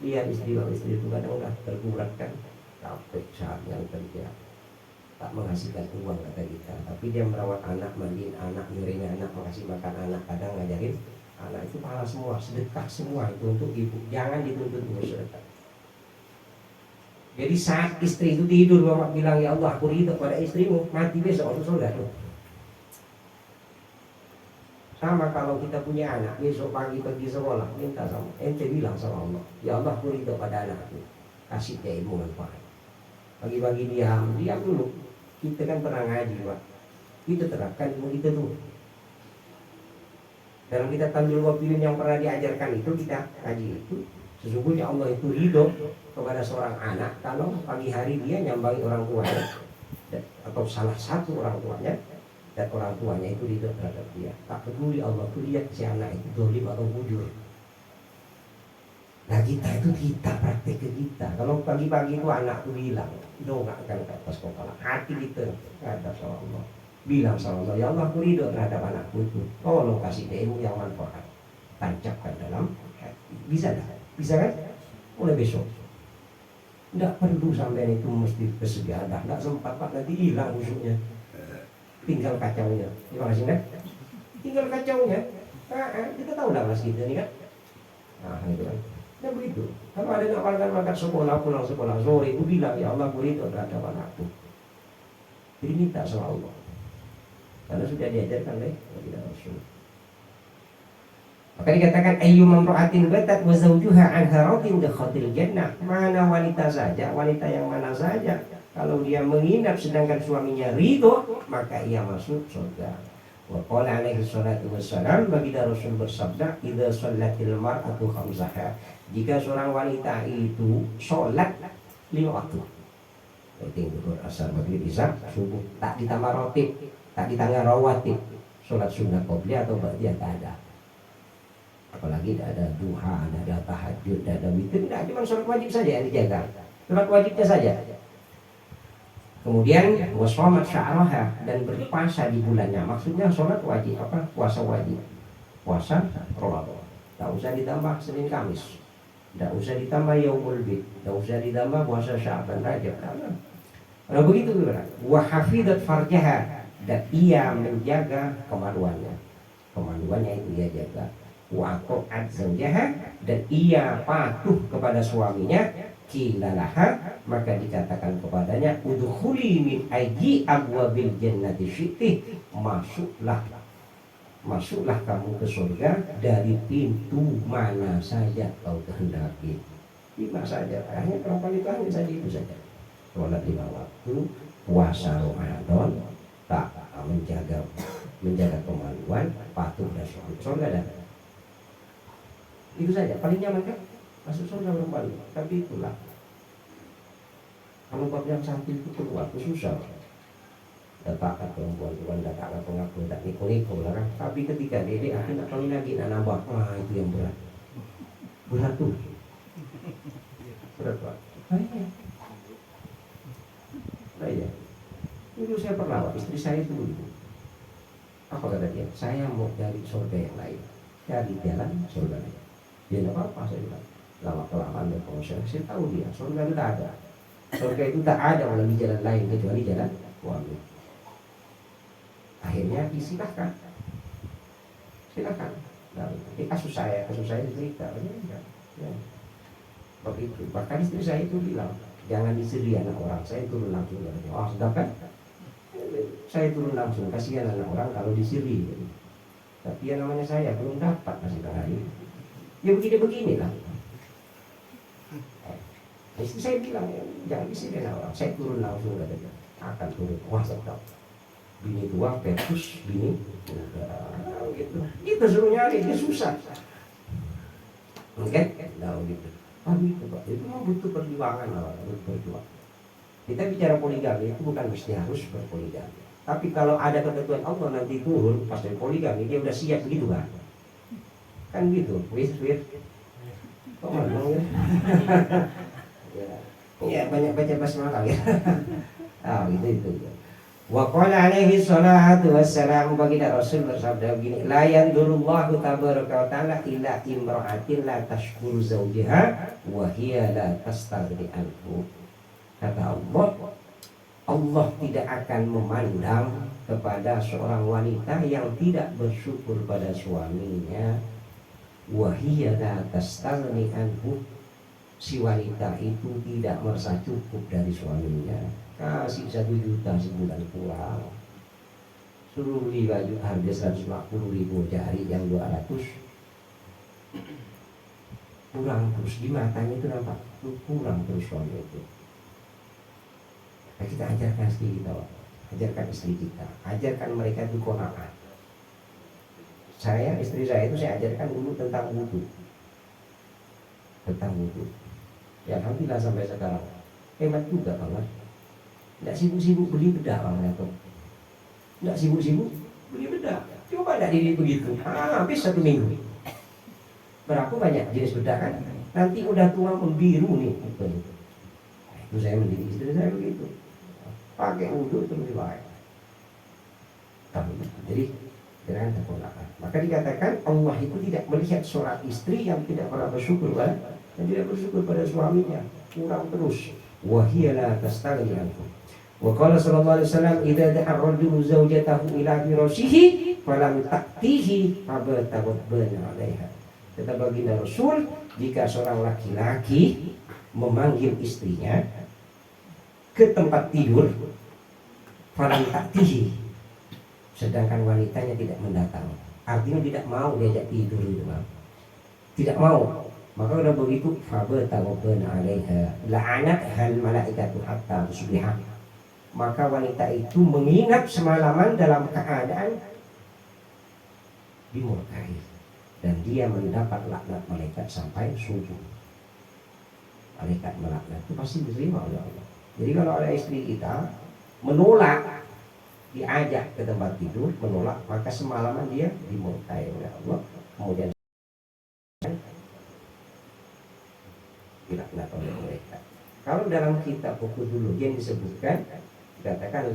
Lihat istri itu kadang udah tergurat kan, capek saat yang kerja, tak menghasilkan uang kata kita, tapi dia merawat anak, mandiin anak, nyurinya anak, mengasih makan anak, kadang ngajarin anak. Itu pahala semua, sedekah semua itu untuk ibu. Jangan dituntut untuk sedekah. Jadi saat istri itu tidur, bapak bilang, ya Allah aku ridho pada istrimu, mati besok untuk surga tuh. Sama kalau kita punya anak, besok pagi pergi sekolah, minta sama ente, bilang sama Allah, ya Allah aku ridho pada anakku, kasih dia ilmu manfaat. Pagi-pagi diam dulu. Kita kan pernah ngaji Pak, kita terapkan ilmu kita tuh. Dalam kita tampil wafilin yang pernah diajarkan itu, kita ngaji itu, sesungguhnya Allah itu ridho kepada seorang anak kalau pagi hari dia nyambangi orang tuanya atau salah satu orang tuanya, dan orang tuanya itu ridho terhadap dia. Tak peduli Allah tuh lihat si anak itu dolim atau bujur. Nah kita praktek ke kita. Kalau pagi-pagi itu anak tuh bilang, dongakkan ke atas kepala, hati kita terhadap sama Allah. Bilang sama Allah, ya Allah aku ridho terhadap anakku itu, tolong kasih dia ilmu yang manfaat, tancapkan dalam hati. Bisa dah? Bisa kan? Mulai besok. Tidak perlu sampai itu mesti bersejadah, tidak sempat Pak, nanti hilang musuhnya. Tinggal kacaunya. Terima kasih kan? Tinggal kacaunya. Kita tahu lah mas kita ini kan. Nah itu kan. Dan begitu. Kalau ada yang makan sekolah, pulang sekolah sore, itu bilang ya Allah aku ridho terhadap anakku. Jadi minta sama Allah. Karena sudah diajarkan oleh Nabi Rasul. Maka dikatakan ayyuma imra'atin batat wa zawjuha anha radin dakhatil jannah. Mana wanita saja, wanita yang mana saja, kalau dia menginap sedangkan suaminya ridho, maka ia masuk surga. Wa qala alaihi salatu wassalam, baginda Rasul bersabda, idza shallatil mar'atu khamsaha, jika seorang wanita itu sholat 5 waktu, penting zuhur, asar, maghrib, isya, subuh, tak ditambah rotib, tak ditambah rawatib, sholat sunnah qobliyah atau ba'diyah tak ada. Apalagi tidak ada duha, tidak ada tahajud, tidak ada witir, tidak, cuma sholat wajib saja yang dijaga, sholat wajibnya saja. Kemudian washomat sya'raha, dan berpuasa di bulannya. Maksudnya sholat wajib apa? Puasa wajib. Puasa Ramadan. Tak usah ditambah Senin Kamis. Tak usah ditambah Yaumul Bid. Tak usah ditambah puasa Sya'ban Rajab. Nah begitu juga. Wa hafidat farjaha, dan ia menjaga kemaluannya. Kemaluannya itu dia jaga. Wa ta'at zawjaha, dan ia patuh kepada suaminya. Kilalaha, maka dikatakan kepadanya, udkhuli min ayyi abwabil jannati syi'ti, masuklah kamu ke surga dari pintu mana saja kau kehendaki. Lima saja, hanya berapa itu hanya saja itu saja. Sholat 5 waktu, puasa Ramadan, tak menjaga kemaluan, patuh dan surga dan itu saja. Paling nyaman kan? Masuk surga belum. Tapi itulah, kalau bab yang satu itu keluar itu susah. Datakan perempuan datakan pengaku tak nikul lah kan. Tapi ketika dia aku nak kawin lagi nak nambah, itu yang berat. Berat tuh. Berat pak. Iya. Dulu saya pernah, istri saya itu dulu. Apa kata dia? Saya mau cari surga yang lain, cari jalan surga lain. Dia tidak apa-apa, saya bilang. Lama kelamaan berproses, saya tahu dia surga itu tak ada. Surga itu tak ada melalui jalan lain kecuali jalan suami. Akhirnya disilahkan. Silakan. Nah, ini kasus saya cerita. Ya. Begitu. Bahkan istri saya itu bilang, jangan disiri anak orang. Saya turun langsung. Oh, sedangkan saya turun langsung. Kasihan anak orang kalau disiri. Tapi yang namanya saya belum dapat masih hari. Ya begini-beginilah. Istri saya bilang, jangan disini orang. Saya turun langsung katanya. Akan turun. Wah, sedap. Bini tua versus bini muda. Gitu. Kita suruh nyari, dia susah. Oke? Nah, gitu. Gitu Pak. Itu memang butuh perjuangan lah. Butuh perjuangan. Kita bicara poligami itu bukan mesti harus berpoligami. Tapi kalau ada ketentuan Allah nanti turun pas dari poligami, dia udah siap begitu kan? Kan gitu. Wis. Kok ngomong ya? Iya, banyak baca basmalah ya. Itu. Wa qala alaihi salatu wassalam, baginda Rasul bersabda begini, la yanzurullahu tabaraka wa ta'ala ila imra'atin la tashkuru zawjiha wa hiya la tastaghni anhu. Kata Allah tidak akan memandang kepada seorang wanita yang tidak bersyukur pada suaminya, wa hiya la tastaghni anhu. Si wanita itu tidak merasa cukup dari suaminya. Kasih 1 juta sebulan pulang, suruh beli baju harga 150.000 jari yang 200, kurang terus di matanya itu nampak kurang terus suami itu. Nah, kita ajarkan istri kita, ajarkan istri kita, ajarkan mereka itu qanaah. Istri saya itu saya ajarkan dulu tentang wudu. Ya alhamdulillah sampai sekarang hebat juga banget. Tidak sibuk-sibuk beli bedak banget tuh. Tidak sibuk-sibuk beli bedak. Coba tidak diri begitu. Habis 1 minggu. Berapa banyak jenis bedak kan? Nanti udah tua membiru nih. Itu saya mendidik istri saya begitu. Pakai wudu itu lebih baik. Jadi jangan terpolakan. Maka dikatakan Allah itu tidak melihat seorang istri yang tidak pernah bersyukur kan? Dan tidak bersyukur pada suaminya, kurang terus. Wahia la tastaghni anhu. Wa qala sallallahu alaihi wasallam, idza da'a ar-rajulu zawjatahu ila firashihi falam ta'tihi fabatawabbana 'alaiha. Kata baginda Rasul, jika seorang laki-laki memanggil istrinya ke tempat tidur, falam ta'tihi, sedangkan wanitanya tidak mendatang, artinya tidak mau diajak tidur itu, tidak mau. Maka udah begitu, fabatawabbana 'alaiha la'anathal malaikatu hatta tusbiha. Maka wanita itu menginap semalaman dalam keadaan dimurkai, dan dia mendapat laknat malaikat sampai subuh. Malaikat melaknat itu pasti diterima oleh Allah. Jadi kalau ada istri kita menolak diajak ke tempat tidur, menolak, maka semalaman dia dimurkai oleh Allah, kemudian dilaknat oleh mereka. Kalau dalam kitab Ukhdul yang disebutkan Dikatakan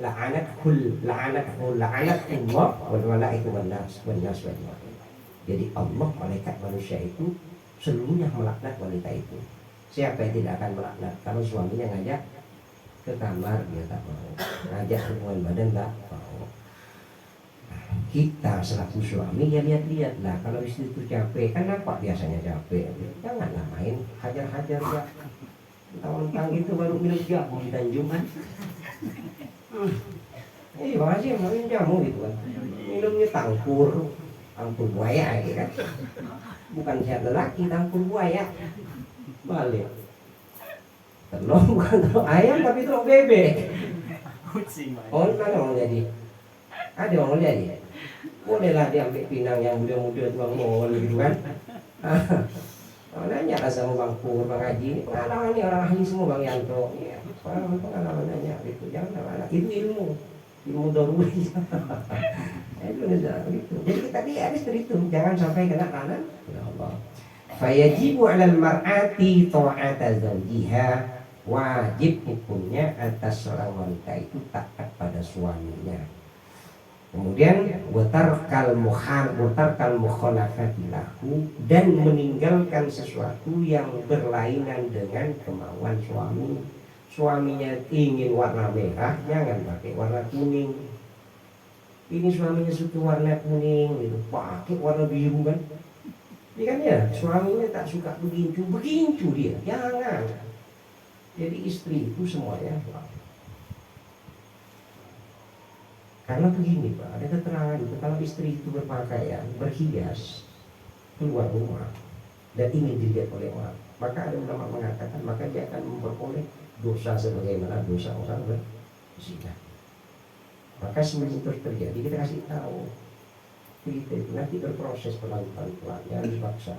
la'anatullah wal malaikatu wan nas ajma'in. Jadi Allah, malaikat, manusia itu seluruhnya melaknat wanita itu. Siapa yang tidak akan melaknat? Kalau suaminya ngajak ke kamar dia tak mau, ngajak hubungan badan tak mau. Nah, kita selaku suami ya lihat-lihat lah, kalau istri itu capek, kan apa biasanya capek, janganlah main hajar-hajar ya. Mentang-mentang gitu baru minum jamu di Tanjungan. Masih minum jamu gitu kan, minumnya tangkur buaya gitu kan, bukan sehat lelaki, tangkur buaya balik. Telur bukan telur ayam tapi telur bebek. Oh, mana mau jadi? Ada mau jadi? Bolehlah diambil pinang yang muda-muda tuang mall gitu kan. Nanya lah sama Bang Pur, Bang Haji, ini pengalaman nih orang ahli semua Bang Yanto. Iya, pengalaman nanya gitu. Jangan anak itu ilmu daruri. Itu gitu. Jadi kita harus terhitung, jangan sampai kena kanan. Ya Allah. Fayajibu 'alal mar'ati ta'ata zawjiha, wajib hukumnya atas seorang wanita itu taat pada suaminya. Kemudian watarkal mukhalafati lahu, dan meninggalkan sesuatu yang berlainan dengan kemauan suami. Suaminya ingin warna merah, jangan pakai warna kuning. Ini suaminya suka warna kuning gitu, pakai warna biru kan. Ini kan ya, suaminya tak suka begincu dia, jangan. Jadi istri itu semuanya. Karena begini Pak, ada keterangan itu kalau istri itu berpakaian, berhias, keluar rumah dan ingin dilihat oleh orang, maka ada ulama mengatakan maka dia akan memperoleh dosa sebagaimana dosa orang berzina. Maka sebelum itu terjadi kita kasih tahu, kita itu nanti berproses pelan-pelan, jangan dipaksa.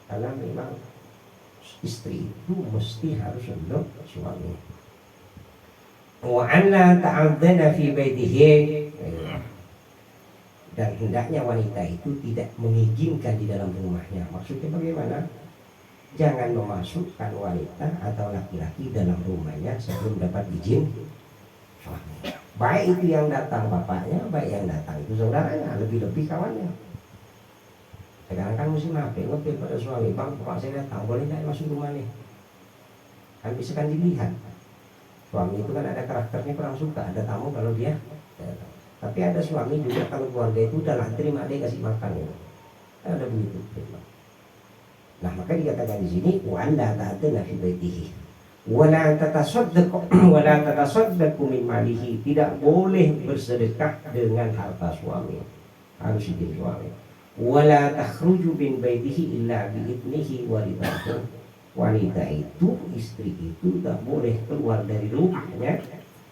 Karena memang istri itu mesti harus untuk suami. Wa anna ta'addana fi baitihi, dan hendaknya wanita itu tidak mengizinkan di dalam rumahnya. Maksudnya bagaimana? Jangan memasukkan wanita atau laki-laki dalam rumahnya sebelum dapat izin suami. Baik itu yang datang bapaknya, baik yang datang itu saudaranya, lebih-lebih kawannya. Sekarang kan musim HP, ngepil pada suami, bang, bapak saya datang, boleh nggak masuk rumah nih? Kan bisa kan dilihat. Suami itu kan ada karakternya, kurang suka ada tamu kalau dia datang. Tapi ada suami juga kalau keluarga itu udahlah terima dia kasih makan ya. Ada begitu terima. Nah maka dikatakan di sini wa anda ta'atuna fi baitihi wa la tatasaddaqu min malihi, tidak boleh bersedekah dengan harta suami, harus izin suami. Wa la takhruju min baitihi illa bi idnihi wa ridhahu. Wanita itu, istri itu tak boleh keluar dari rumahnya,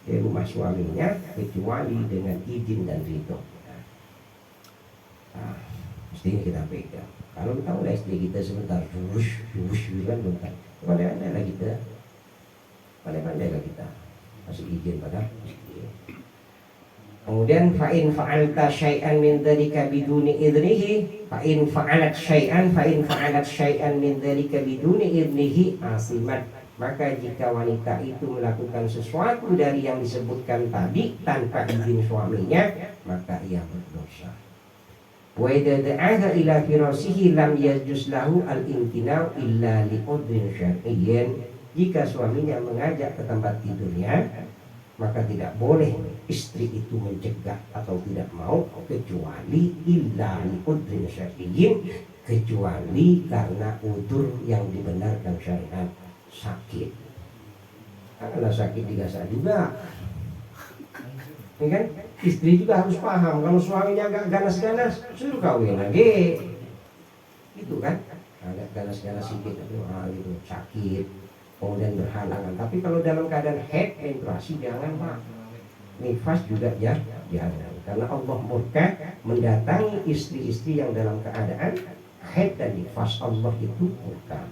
dari rumah suaminya kecuali dengan izin dan ridho. Nah, mestinya kita pegang. Kalau kita udah istri kita sebentar, wush bilang bentar, pandai-pandai lah kita, masih izin pada istri. Kemudian fa'in fa'alta syai'an min dzalika biduni idnihi, fa'in fa'alat syai'an min dzalika biduni idnihi asimat. Maka jika wanita itu melakukan sesuatu dari yang disebutkan tadi tanpa izin suaminya, maka ia berdosa. Wa idza da'aha ila firasihi lam yajuz lahu al-imtina'u illa li'udrin syar'iyyin. Jika suaminya mengajak ke tempat tidurnya, maka tidak boleh istri itu mencegah atau tidak mau, kecuali illa li'udrin syar'iyyin, kecuali karena udzur yang dibenarkan syariat, sakit. Karena sakit digasak juga. Ya kan? Istri juga harus paham kalau suaminya agak ganas-ganas, suruh kawin lagi. Gitu kan? Agak ganas-ganas sedikit gitu, sakit. Kemudian berhalangan. Tapi kalau dalam keadaan haid, menstruasi, jangan Pak. Nifas juga jangan. Karena Allah murka mendatangi istri-istri yang dalam keadaan haid dan nifas. Allah itu murka.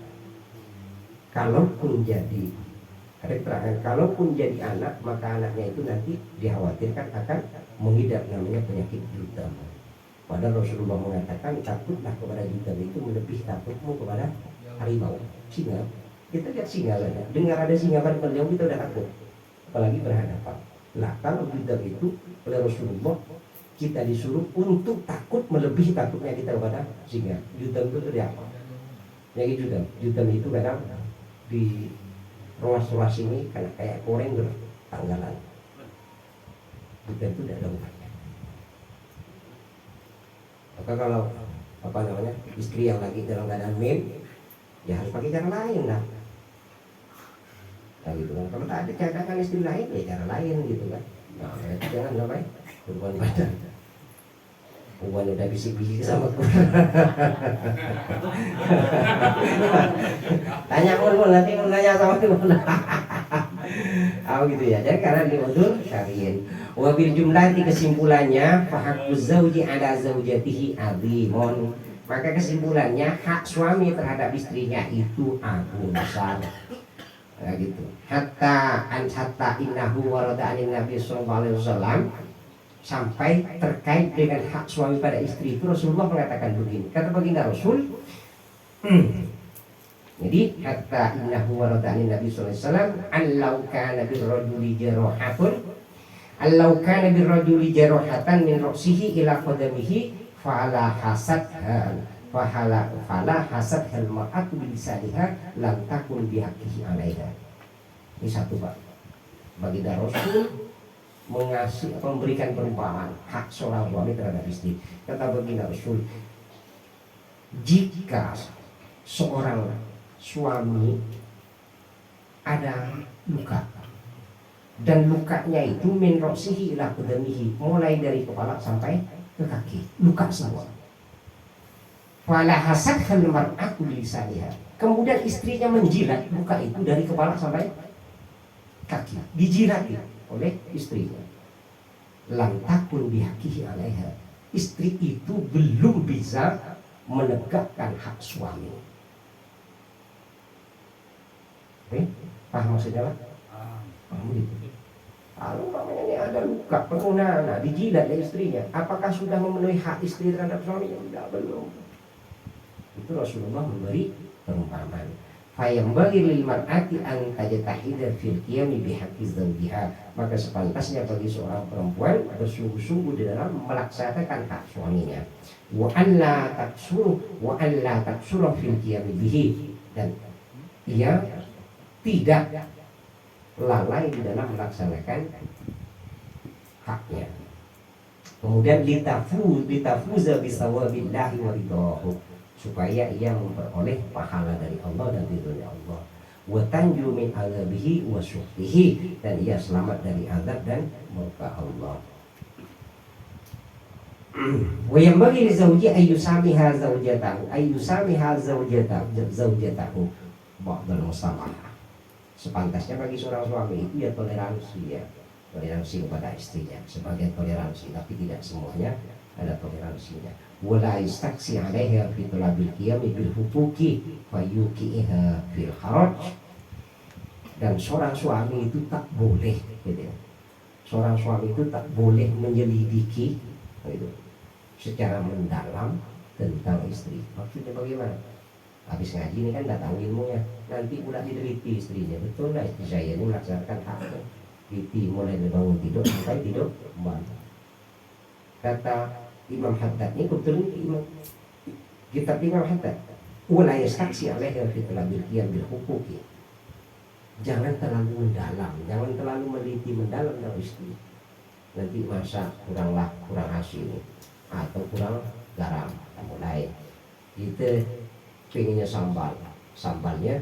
Kalaupun jadi, ada keterangan, kalaupun jadi anak, maka anaknya itu nanti dikhawatirkan akan mengidap namanya penyakit jutam. Padahal Rasulullah mengatakan takutlah kepada jutam itu melebihi takutmu kepada harimau, singa. Kita lihat singa saja, dengar ada singa berjauh kita udah takut, apalagi berhadapan. Nah kalau judam itu oleh Rasulullah kita disuruh untuk takut melebihi takutnya kita kepada singa. Judam itu dari apa? Yang judam itu kadang di ruas-ruas ini kayak koreng bertanggalan. Judam itu tidak ada obatnya. Maka kalau istri yang lagi dalam keadaan ya harus pakai cara lain lah. Nah gitu kan. Kalau tak ada cadangan istri lain ya cara lain gitu kan. Nah jangan sampai berbuat badan. Puan udah bisik-bisik sama aku. Tanya pun nanti mau nanya sama aku. Gitu ya. Jadi karena ini udur syariin. Wabil jumlah di kesimpulannya fahakuz zauji ala zaujatihi azimun. Maka kesimpulannya hak suami terhadap istrinya itu agung besar. Nah, gitu. Hatta innahu warada anin Nabi sallallahu alaihi wasallam, sampai terkait dengan hak suami pada istri itu Rasulullah mengatakan begini. Kata baginda Rasul, jadi hatta innahu warada anin Nabi sallallahu alaihi wasallam, allau kana birrajuli jarahatun, allau kana birrajuli jarahatan min ra'sihi ila qadamihi fala hasad hal mar'atu bilisaniha lam takun bihaqqihi 'alaiha. Ini satu Pak. Baginda Rasul memberikan perumpamaan hak seorang suami terhadap istri. Kata baginda Rasul, jika seorang suami ada luka dan lukanya itu min ra'sihi ila qadamihi, mulai dari kepala sampai ke kaki, luka semua. Fala hasad hal mar'atu bilisaniha. Kemudian istrinya menjilat luka itu dari kepala sampai kaki, dijilat oleh istrinya. Lam takun bihaqqihi 'alaiha. Istri itu belum bisa menegakkan hak suami. Paham maksudnya Pak? Paham gitu. Kalau namanya ini ada luka, pengunaan, dijilat oleh istrinya, apakah sudah memenuhi hak istri terhadap suaminya? Tidak, belum. Itu Rasulullah memberi perumpamaan. Fayambaghi lil mar'ati an tajtahida fil qiyami bihaqqi zawjiha. Maka sepantasnya bagi seorang perempuan bersungguh-sungguh di dalam melaksanakan hak suaminya. Wa alla taksuru fil qiyami bihi, dan ia tidak lalai di dalam melaksanakan haknya. Kemudian litafuza bisawabillahi wa ridahu, supaya ia memperoleh pahala dari Allah dan ridhonya Allah. Wa tanju min azabihi wa syuhtihi, dan ia selamat dari azab dan murka Allah. Wa yanbaghi li zawji ayyusamiha zawjatahu ba'dal musamaha. Sepantasnya bagi seorang suami itu ya toleransi kepada istrinya, sebagai toleransi, tapi tidak semuanya ada toleransinya. Wala yastaksi 'alaiha fi talabil qiyami bil huquqi fayuqiha fil haraj. Dan seorang suami itu tak boleh gitu. Seorang suami itu tak boleh menyelidiki gitu, secara mendalam tentang istri. Maksudnya bagaimana? Habis ngaji ini kan datang ilmunya, nanti pula diteliti istrinya. Betul lah istri saya ini melaksanakan haknya. Teliti mulai dari bangun tidur sampai tidur kembali. Kata Imam Haddad ini kebetulan Imam kitab Imam Haddad, wala yastaksi 'alaiha fi talabil qiyam bil huquqi. Jangan terlalu mendalam, jangan terlalu meneliti mendalam dalam istri. Nanti masak kurang asin atau kurang garam, mulai kita pengennya sambalnya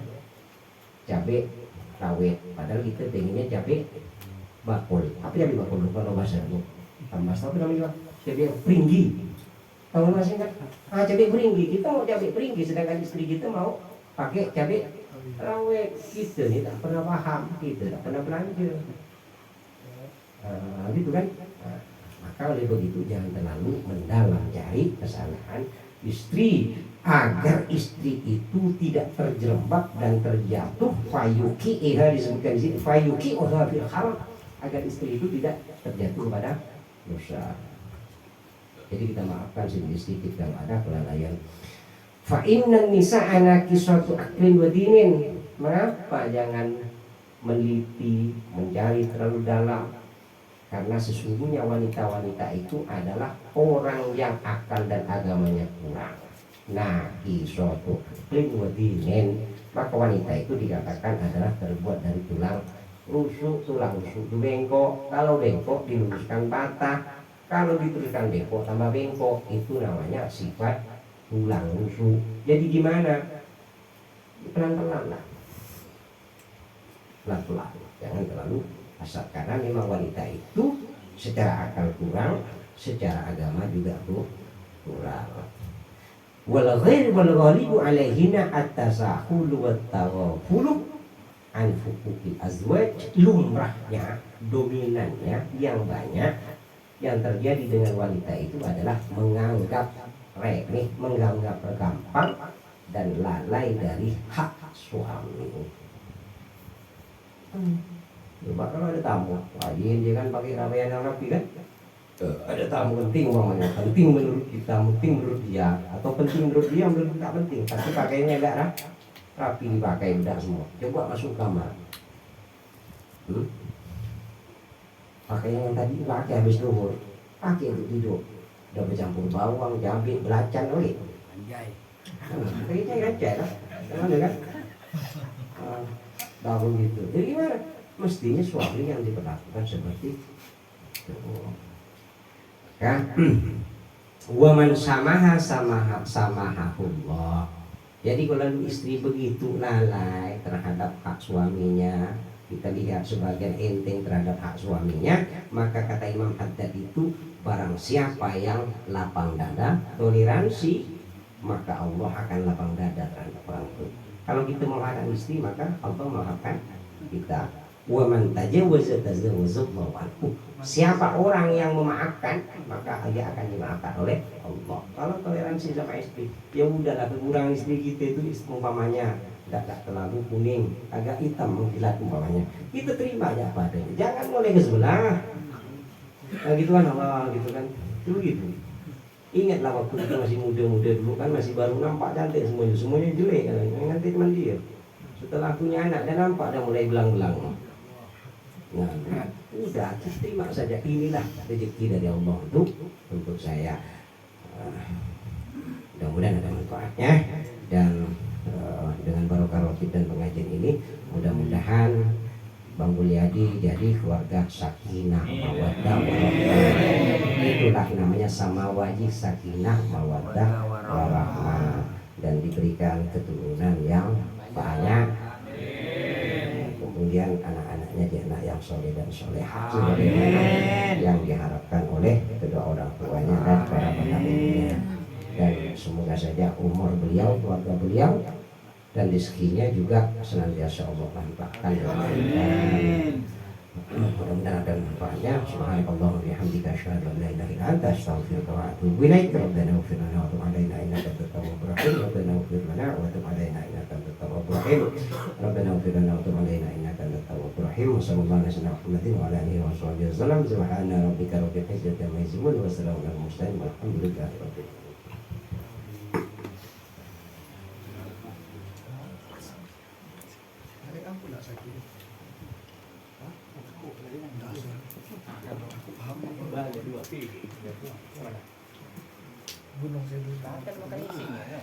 cabai rawit, padahal kita pengennya cabai bakul. Apa cabai bakul? Kalau bahasanya tambah tahu namanya cabai peringgi. Tahu masih kan? Cabai peringgi, kita mau cabai peringgi, sedangkan istri kita mau pakai cabai rawit. Kita ni tak pernah paham, kita tak pernah belanja. Gitu kan? Maka oleh begitu jangan terlalu mendalam cari kesalahan istri, agar istri itu tidak terjerembab dan terjatuh fayuqiha, disebutkan di sini fayuqiha fil haram, agar istri itu tidak terjatuh pada dosa. Jadi kita maafkan sedikit kalau ada kelalaian. Fa innan nisa'a naqisatu aqlin wa dinin, Mengapa jangan meneliti, mencari terlalu dalam? Karena sesungguhnya wanita-wanita itu adalah orang yang akal dan agamanya kurang. Nah, isotu wadinen, maka wanita itu dikatakan adalah terbuat dari tulang rusuk itu bengkok. Kalau bengkok diluruskan patah, kalau diteruskan bengkok tambah bengkok, itu namanya sifat tulang rusuk. Jadi gimana? Pelan-pelan lah, pelan-pelan, jangan terlalu asal, karena memang wanita itu secara akal kurang, secara agama juga kurang. Wal ghair wal ghalibu alaihina at-tasahulu wat taghafulu an fuquqil azwaj. Lumrahnya, dominannya yang banyak yang terjadi dengan wanita itu adalah menganggap remeh, menganggap gampang dan lalai dari hak suami. Coba kalau ada tamu, rajin dia kan pakai ramean yang rapi kan? Ada tamu penting umpamanya, penting menurut kita, penting menurut dia, atau penting menurut dia, menurut kita penting, tapi pakainya agak rapi, dipakai bedak semua. Coba masuk kamar, pakainya yang tadi pakai habis duhur, pakai untuk tidur, udah bercampur bawang, cabai, belacan, oleh. Anjay. Kayaknya rancang lah, gimana kan? Daun gitu. Jadi gimana? Mestinya suami yang diperlakukan seperti itu. Kan? Waman samaha samahahullah. Jadi kalau istri begitu lalai terhadap hak suaminya, kita lihat sebagian enteng terhadap hak suaminya, maka kata Imam Haddad itu, barang siapa yang lapang dada, toleransi, maka Allah akan lapang dada terhadap orang itu. Kalau kita memaafkan istri, maka Allah memaafkan kita. Wa man tajawaza tazawwazallahu anhu. Siapa orang yang memaafkan, maka dia akan dimaafkan oleh Allah. Kalau toleransi sama istri, ya udahlah, kekurangan istri kita itu umpamanya tidak terlalu kuning, agak hitam mengkilat umpamanya, kita terima aja apa adanya. Jangan mulai ke sebelah. Nah gitu kan Allah, gitu kan. Itu gitu. Ingatlah waktu kita masih muda-muda dulu kan, masih baru nampak cantik semuanya jelek kan, nanti teman dia. Setelah punya anak dan nampak dah mulai belang-belang. Nah, udah kita terima saja, inilah rezeki dari Allah untuk saya. Mudah-mudahan ada manfaatnya, dan dengan barokah rotib dan pengajian ini, mudah-mudahan Bang Mulyadi jadi keluarga sakinah mawaddah warahmah. Itulah namanya samawaji, sakinah mawaddah warahmah, dan diberikan keturunan yang banyak. Kemudian anak-anaknya jadi anak yang soleh dan solehah sebagaimana yang diharapkan oleh kedua orang tuanya dan para pendampingnya. Dan semoga saja umur beliau, keluarga beliau, dan rezekinya juga senantiasa Allah limpahkan. Mudah-mudahan ada manfaatnya. Subhanallah wa bihamdika asyhadu an la ilaha illa anta astaghfiruka wa atubu ilaik. Rabbana ighfir lana wa tub 'alaina innaka antat tawwabur rahim. Rabbana ighfir lana wa tub 'alaina innaka antat tawwabur rahim. Rabbana ighfir lana wa tub 'alaina innaka antat tawwabur rahim. Sallallahu alaihi wa Muhammadin wa ala alihi wa sahbihi wasallam. Subhana rabbika rabbil izzati amma yasifun wa salamun alal mursalin walhamdulillahi rabbil alamin. Gunung saya dulu. Kan makan isinya.